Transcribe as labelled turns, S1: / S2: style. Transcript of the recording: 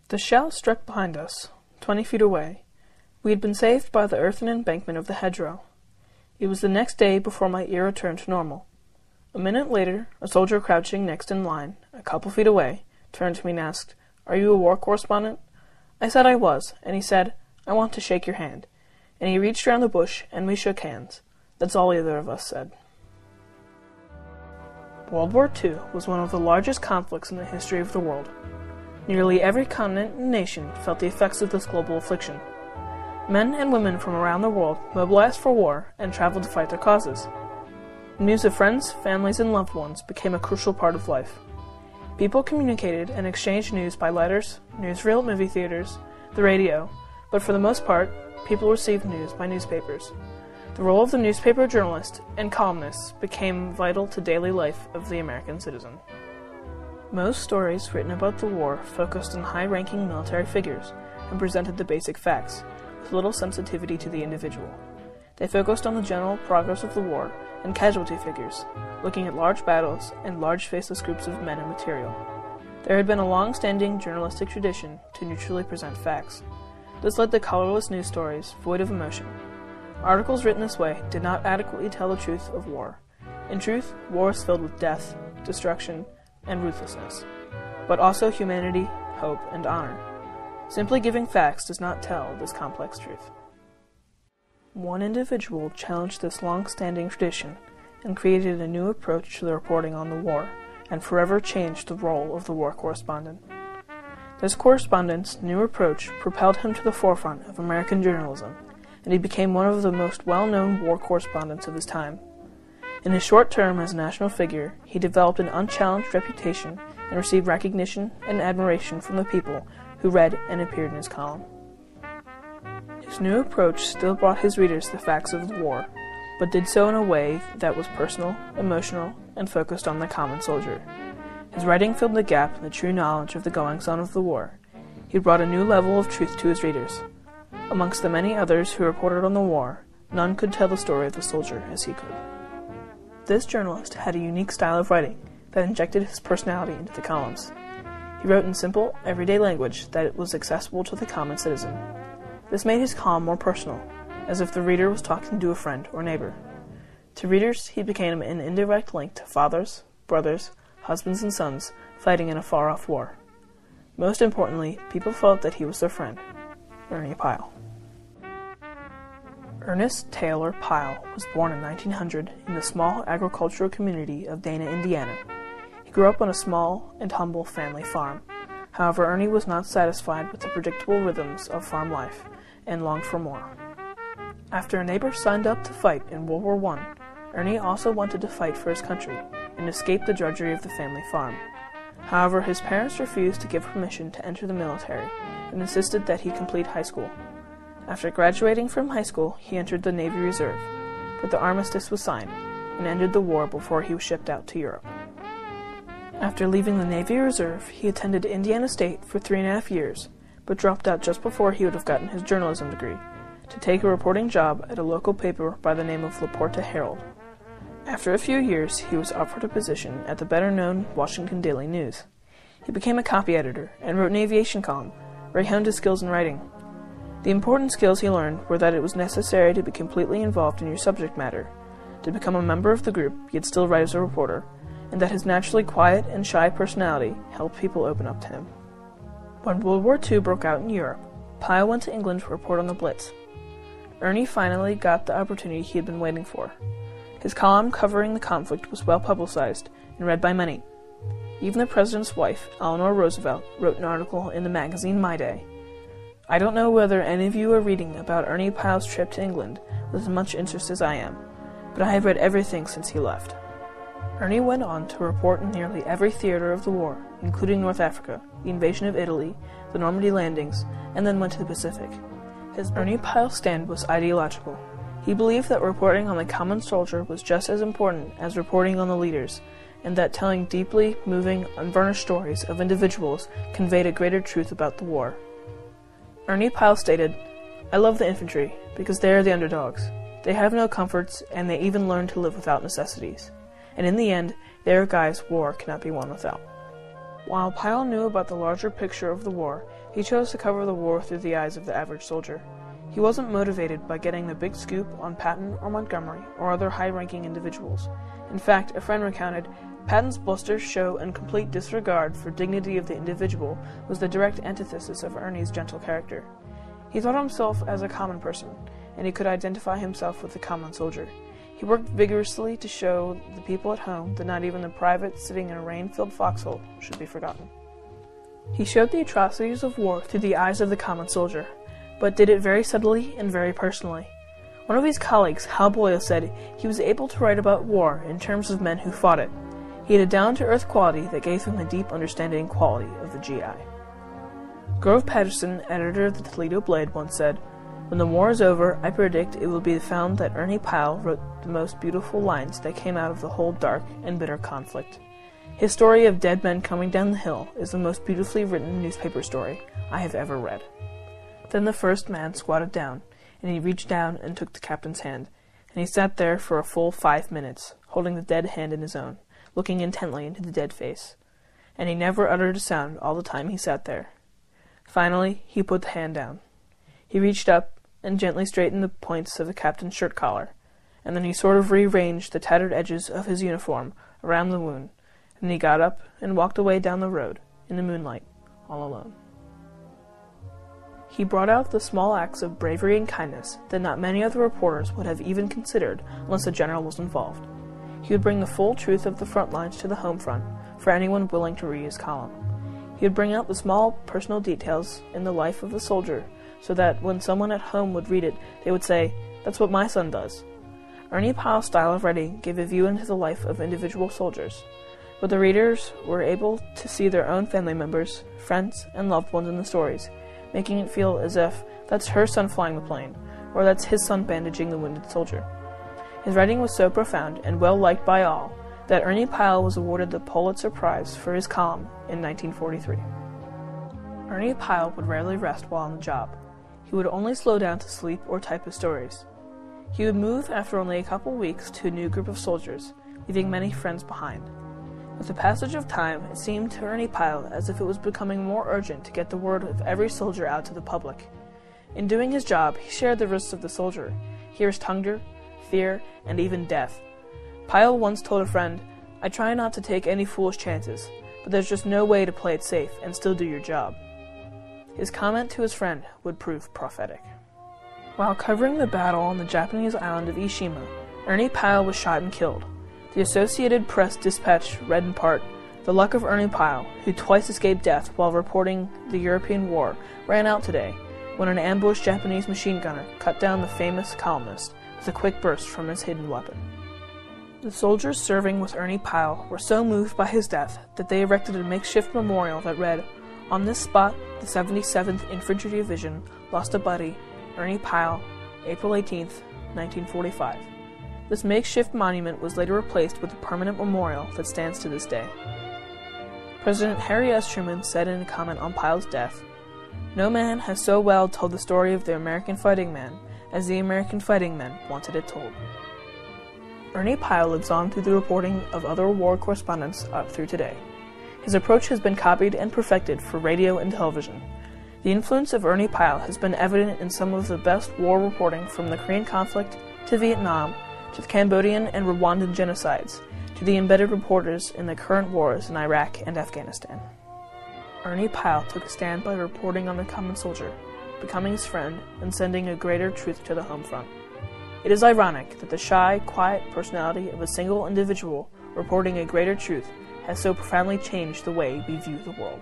S1: The shell struck behind us, 20 feet away. We had been saved by the earthen embankment of the hedgerow. It was the next day before my ear returned to normal. A minute later, a soldier crouching next in line, a couple feet away, turned to me and asked, "Are you a war correspondent?" I said I was, and he said, "I want to shake your hand." And he reached around the bush, and we shook hands. That's all either of us said. World War II was one of the largest conflicts in the history of the world. Nearly every continent and nation felt the effects of this global affliction. Men and women from around the world mobilized for war and traveled to fight their causes. News of friends, families, and loved ones became a crucial part of life. People communicated and exchanged news by letters, newsreel at movie theaters, the radio, but for the most part, people received news by newspapers. The role of the newspaper journalist and columnists became vital to daily life of the American citizen. Most stories written about the war focused on high-ranking military figures and presented the basic facts, with little sensitivity to the individual. They focused on the general progress of the war and casualty figures, looking at large battles and large faceless groups of men and material. There had been a long-standing journalistic tradition to neutrally present facts. This led to colorless news stories void of emotion. Articles written this way did not adequately tell the truth of war. In truth, war is filled with death, destruction, and ruthlessness, but also humanity, hope, and honor. Simply giving facts does not tell this complex truth. One individual challenged this long-standing tradition and created a new approach to the reporting on the war, and forever changed the role of the war correspondent. This correspondent's new approach propelled him to the forefront of American journalism, and he became one of the most well-known war correspondents of his time. In his short term as a national figure, he developed an unchallenged reputation and received recognition and admiration from the people who read and appeared in his column. His new approach still brought his readers the facts of the war, but did so in a way that was personal, emotional, and focused on the common soldier. His writing filled the gap in the true knowledge of the goings-on of the war. He brought a new level of truth to his readers. Amongst the many others who reported on the war, none could tell the story of the soldier as he could. This journalist had a unique style of writing that injected his personality into the columns. He wrote in simple, everyday language that was accessible to the common citizen. This made his column more personal, as if the reader was talking to a friend or neighbor. To readers, he became an indirect link to fathers, brothers, husbands, and sons fighting in a far-off war. Most importantly, people felt that he was their friend, Ernie Pyle. Ernest Taylor Pyle was born in 1900 in the small agricultural community of Dana, Indiana. He grew up on a small and humble family farm. However, Ernie was not satisfied with the predictable rhythms of farm life and longed for more. After a neighbor signed up to fight in World War I, Ernie also wanted to fight for his country and escape the drudgery of the family farm. However, his parents refused to give permission to enter the military and insisted that he complete high school. After graduating from high school, he entered the Navy Reserve, but the armistice was signed and ended the war before he was shipped out to Europe. After leaving the Navy Reserve, he attended Indiana State for 3.5 years, but dropped out just before he would have gotten his journalism degree, to take a reporting job at a local paper by the name of La Porta Herald. After a few years, he was offered a position at the better-known Washington Daily News. He became a copy editor and wrote an aviation column, where he honed his skills in writing. The important skills he learned were that it was necessary to be completely involved in your subject matter, to become a member of the group yet still write as a reporter, and that his naturally quiet and shy personality helped people open up to him. When World War II broke out in Europe, Pyle went to England to report on the Blitz. Ernie finally got the opportunity he had been waiting for. His column covering the conflict was well publicized and read by many. Even the president's wife, Eleanor Roosevelt, wrote an article in the magazine My Day. I don't know whether any of you are reading about Ernie Pyle's trip to England with as much interest as I am, but I have read everything since he left. Ernie went on to report in nearly every theater of the war, including North Africa, the invasion of Italy, the Normandy landings, and then went to the Pacific. His Ernie Pyle stand was ideological. He believed that reporting on the common soldier was just as important as reporting on the leaders, and that telling deeply moving, unvarnished stories of individuals conveyed a greater truth about the war. Ernie Pyle stated, "I love the infantry, because they are the underdogs. They have no comforts, and they even learn to live without necessities. And in the end, they are guys war cannot be won without." While Pyle knew about the larger picture of the war, he He chose to cover the war through the eyes of the average soldier. He wasn't motivated by getting the big scoop on Patton or Montgomery or other high-ranking individuals. In fact, a friend recounted, Patton's bluster, show, and complete disregard for dignity of the individual was the direct antithesis of Ernie's gentle character. He thought of himself as a common person, and he could identify himself with the common soldier. He worked vigorously to show the people at home that not even the private sitting in a rain-filled foxhole should be forgotten. He showed the atrocities of war through the eyes of the common soldier, but did it very subtly and very personally. One of his colleagues, Hal Boyle, said he was able to write about war in terms of men who fought it. He had a down-to-earth quality that gave him a deep understanding and quality of the GI. Grove Patterson, editor of the Toledo Blade, once said, "When the war is over, I predict it will be found that Ernie Pyle wrote the most beautiful lines that came out of the whole dark and bitter conflict. His story of dead men coming down the hill is the most beautifully written newspaper story I have ever read." Then the first man squatted down, and he reached down and took the captain's hand, and he sat there for a full 5 minutes, holding the dead hand in his own, looking intently into the dead face, and he never uttered a sound all the time he sat there. Finally, he put the hand down. He reached up and gently straightened the points of the captain's shirt collar, and then he sort of rearranged the tattered edges of his uniform around the wound, and he got up and walked away down the road, in the moonlight, all alone. He brought out the small acts of bravery and kindness that not many other reporters would have even considered unless the general was involved. He would bring the full truth of the front lines to the home front for anyone willing to read his column. He would bring out the small personal details in the life of the soldier so that when someone at home would read it, they would say, "That's what my son does." Ernie Pyle's style of writing gave a view into the life of individual soldiers, but the readers were able to see their own family members, friends, and loved ones in the stories, making it feel as if that's her son flying the plane, or that's his son bandaging the wounded soldier. His writing was so profound and well liked by all that Ernie Pyle was awarded the Pulitzer Prize for his column in 1943. Ernie Pyle would rarely rest while on the job. He would only slow down to sleep or type his stories. He would move after only a couple weeks to a new group of soldiers, leaving many friends behind. With the passage of time, it seemed to Ernie Pyle as if it was becoming more urgent to get the word of every soldier out to the public. In doing his job, he shared the risks of the soldier. He risked hunger, fear, and even death. Pyle once told a friend, "I try not to take any foolish chances, but there's just no way to play it safe and still do your job." His comment to his friend would prove prophetic. While covering the battle on the Japanese island of Ishima, Ernie Pyle was shot and killed. The Associated Press Dispatch read in part, "The luck of Ernie Pyle, who twice escaped death while reporting the European war, ran out today when an ambushed Japanese machine gunner cut down the famous columnist with a quick burst from his hidden weapon." The soldiers serving with Ernie Pyle were so moved by his death that they erected a makeshift memorial that read, "On this spot, the 77th Infantry Division lost a buddy, Ernie Pyle, April 18, 1945. This makeshift monument was later replaced with a permanent memorial that stands to this day. President Harry S. Truman said in a comment on Pyle's death, "No man has so well told the story of the American fighting man as the American fighting men wanted it told." Ernie Pyle lives on through the reporting of other war correspondents up through today. His approach has been copied and perfected for radio and television. The influence of Ernie Pyle has been evident in some of the best war reporting from the Korean conflict to Vietnam to the Cambodian and Rwandan genocides to the embedded reporters in the current wars in Iraq and Afghanistan. Ernie Pyle took a stand by reporting on the common soldier, becoming his friend, and sending a greater truth to the home front. It is ironic that the shy, quiet personality of a single individual reporting a greater truth has so profoundly changed the way we view the world.